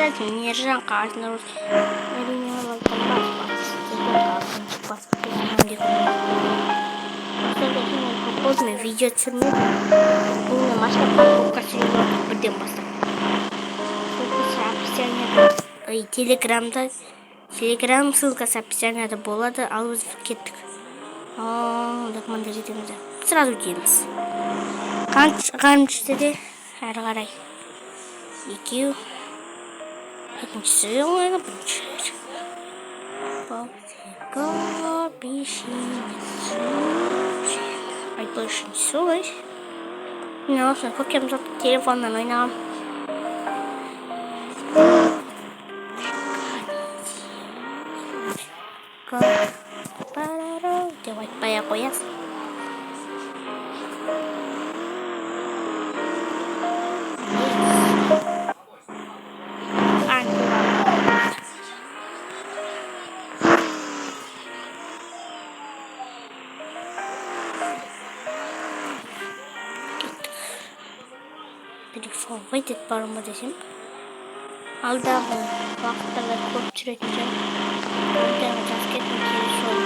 Поддерживайте Нержан Казнарус. Видео түсірмедім. Бұл машина покупка сериалын бірден бастап. Телеграм ссылкасы описанияда болады, ал біз кеттік. Документті жетеміз. Сразу дейміз. Қаншысы де әрі қарай. Екеу. Екіншісі оңайға бірінші. Айтпай үшіншісі олай. Мен осыны көкем жоқ телефоннан ойнағам. Деп айтпай қоясың. Telefon выйдет парома десем. Алдағы уақыттарда көп жүретін жан. Алдағы жас кеттім телефон.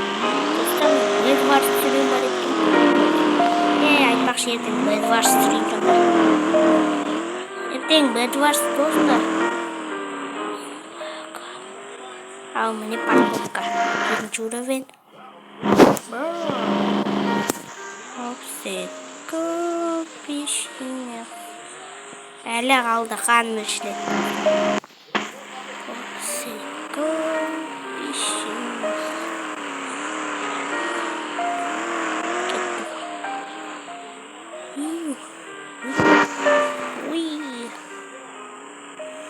Достан Эдвард сүрен бар екен. Айтпақшы ертең Эдвард сүрен жандар. Ертең Эдвард достар. Ал міне парковка. 7-ші уровень. Пешіне. Әлі қалды қанын ішілет.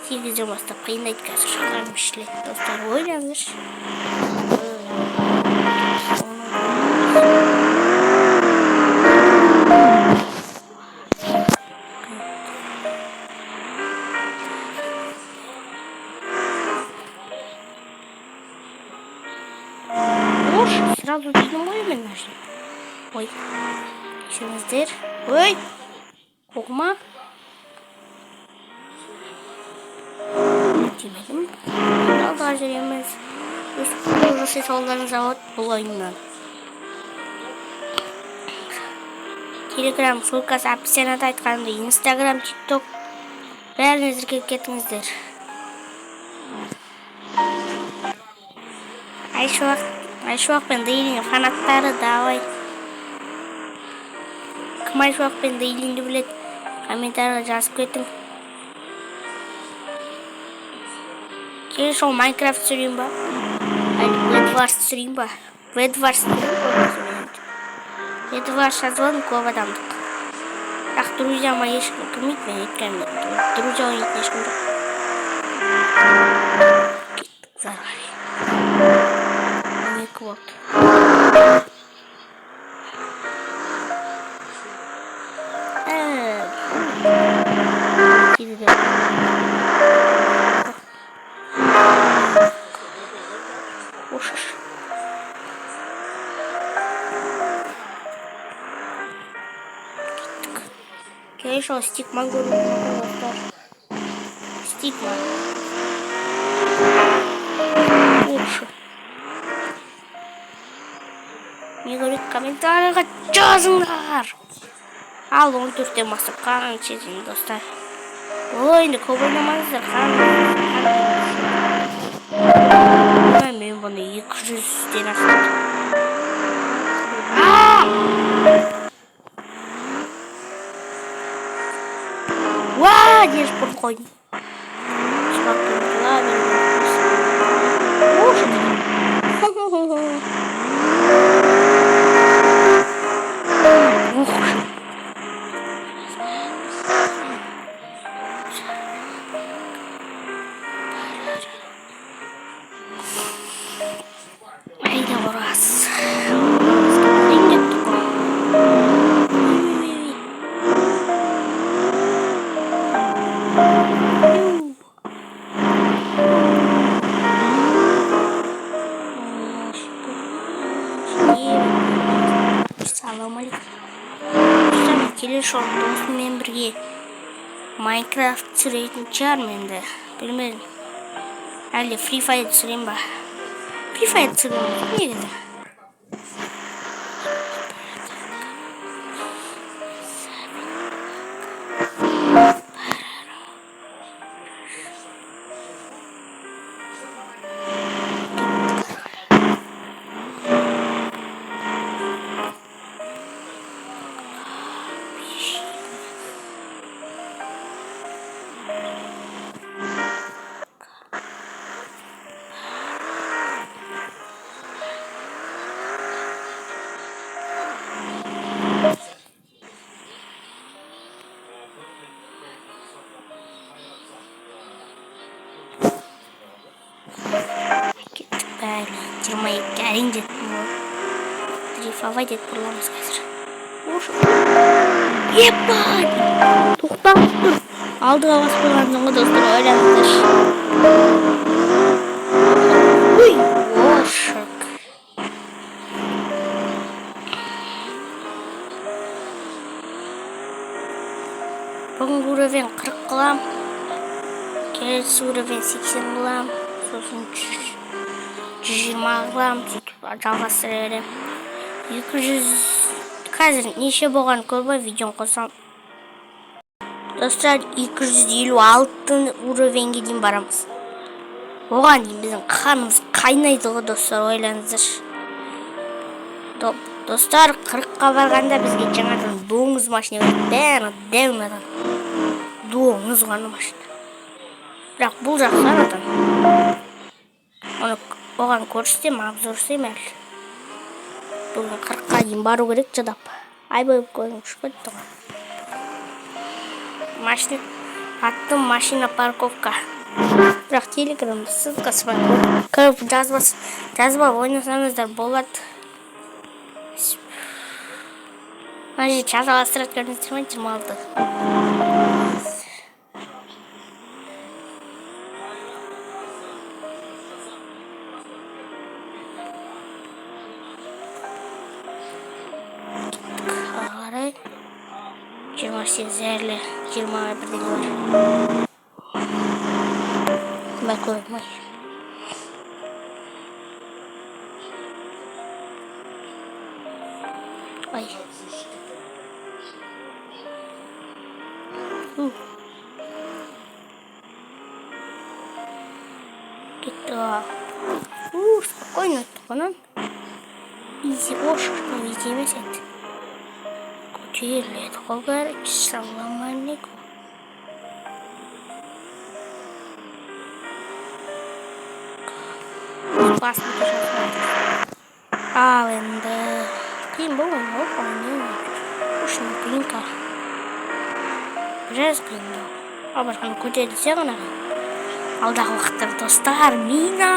Сегізден бастап қиындайды қазір қанын ішілет. Достар ойлаңызшы. Сразу видно мой мен нажим. Ой, кешіріңіздер. Ой, қоқыма. Демедім. Алға жүреміз. Өз салдарын завод бұл ойыннан. Телеграм ссылкасы описанияда айтқанымда, Инстаграм, ТикТок бәріңіздер келіп кетіңіздер. Айшуақ пен Дейлинге фанаттары давай. Кім Айшуақ пен Дейлинді білет? Комментария жазып кеттің. Келе шоу Майнкрафт сүрейін ба? Эдвард сүрейін ба? Эдвард сүрейін. Эдвард жазылын көп адамдық. Бірақ друзьяма ешкім кірмейді, мен еткенмін. Друзья ойнайтын ешкім жоқ. Кеттік зарғай. Вот. Конечно, стигма говорю. Стигма. Лучше. Не говорит комментарийға жазыңдар. Ал 14-тен бастап қанын ішетін достар. Ойынды көп ойнамаңыздар. Мен бұны 200-ден астым. Уаа, деш бұрын қойдым. Шпақпен тұла Айда орас. Телешоу досыммен бірге Майнкрафт сүретін шығармын енді. Білмедім. Әлде Free Fire түсірем ба? Free Fire түсірем негізі. Бәрі 22 әрең жеттім ғой. Дрейфовать етіп бұрыламыз қазір. Ебать! Тоқтап тұр. Алдыға басып қойған соңғы достар ойлаңыздар. Ой, ошық. Бүгінгі уровень 40 қылам. Келесі уровень 80 қылам. Сосын 120 қылам. Сөйтіп жалғастыра берем. 200 қазір неше болған көрмей видеоны қосам. Достар 256 уровеньге дейін барамыз. Оған дейін біздің қанымыз қайнайды ғой достар, ойлаңыздар. Достар 40-қа барғанда бізге жаңадан доңыз машина бәрі дәунадан. Доңыз ғана машина. Бірақ бұл жақсарадан. Оған көрсетем, обзорсем әлі. Бүгін 40-қа дейін бару керек жадап. Ай бойып көзім ұшып кетті ғой. Аттым машина парковка. Бірақ телеграмда ссылкасы бар. Кіріп жазбап ойнасаңыздар болады. Мына жерде жалғастырады көрдіңіздер ме? 26. Қарай 28 әлі 21 деген бар. Бәк көрмей. Ай. Кетті. Спокойно өттік онан. Изи ошық, изи емес еді. Көтеріледі ғой бәрі. Салам алейкум. Басын көшірді. Ал енді қиын болған ұшын қиын қар. Біраз қиын бол. Абырқын көтерілсе ғана. Алдағы уақыттар достар, мина!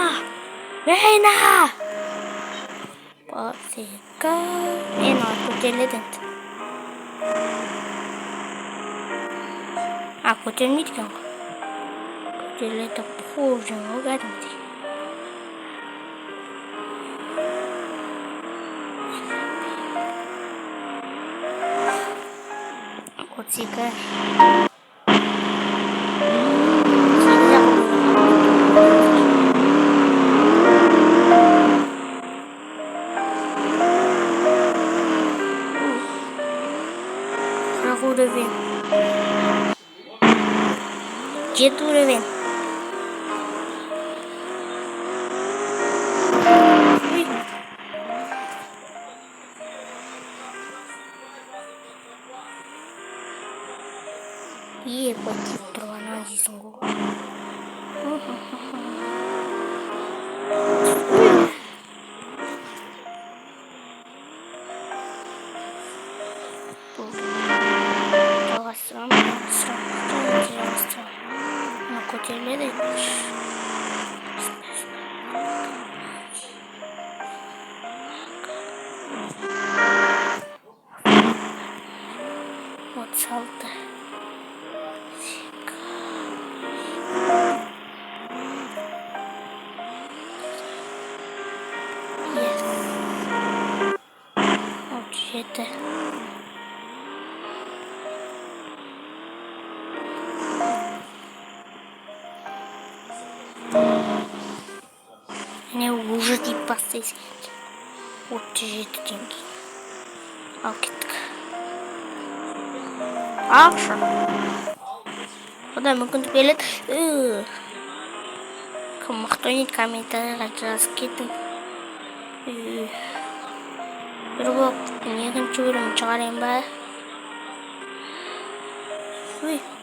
Басека. Мен алып көтеріледі енді. Көтерілмейді екен ғой. Көтеріледі қожың ғой кәдімгідей. Отсека. Қырық уровень. 7 уровень. Ебать, тұрғана дейсің ғой. Жалғастырам. Көтеріледі. Вот салты. Это бастайсың. 37 теңге. Ал кеттік. Ақша. Одан мүмкіндік береді. Кім мықты ойнайды, комментарийға жазып кетің. Бір болып екінші бөлімін шығарайын ба?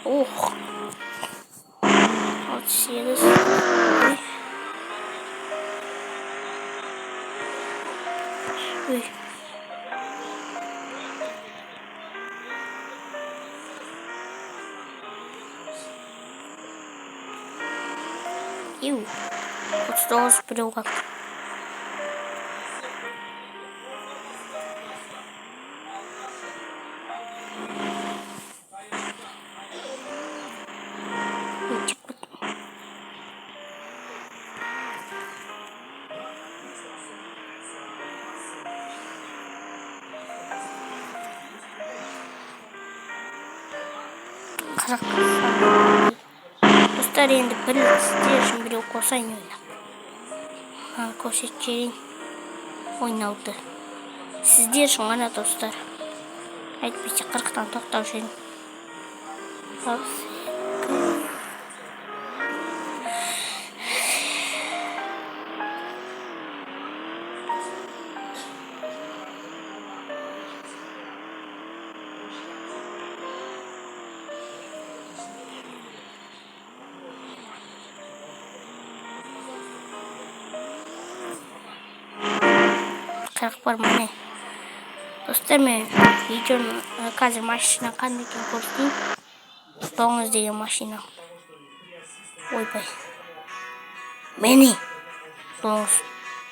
Ох. 68. Ю. 39 біреу қалды. Достар, енді сіздер үшін біреу қосайын ойнап. Көрсетейін ойнауды. Сіздер үшін ғана, достар. Әйтпесе 40-тан тоқтаушы едім. Бар міне. Достар, мен видеоны қазір машина қандай екен көрсетейін. Доңыз деген машина. Ойбай. Міне. Доңыз.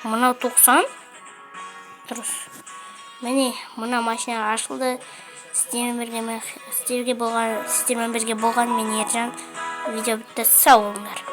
Мынау 90. Дұрыс. Міне, мына машина ашылды. Сіздермен бірге болған мен Ержан. Видео бітті. Сау болыңдар.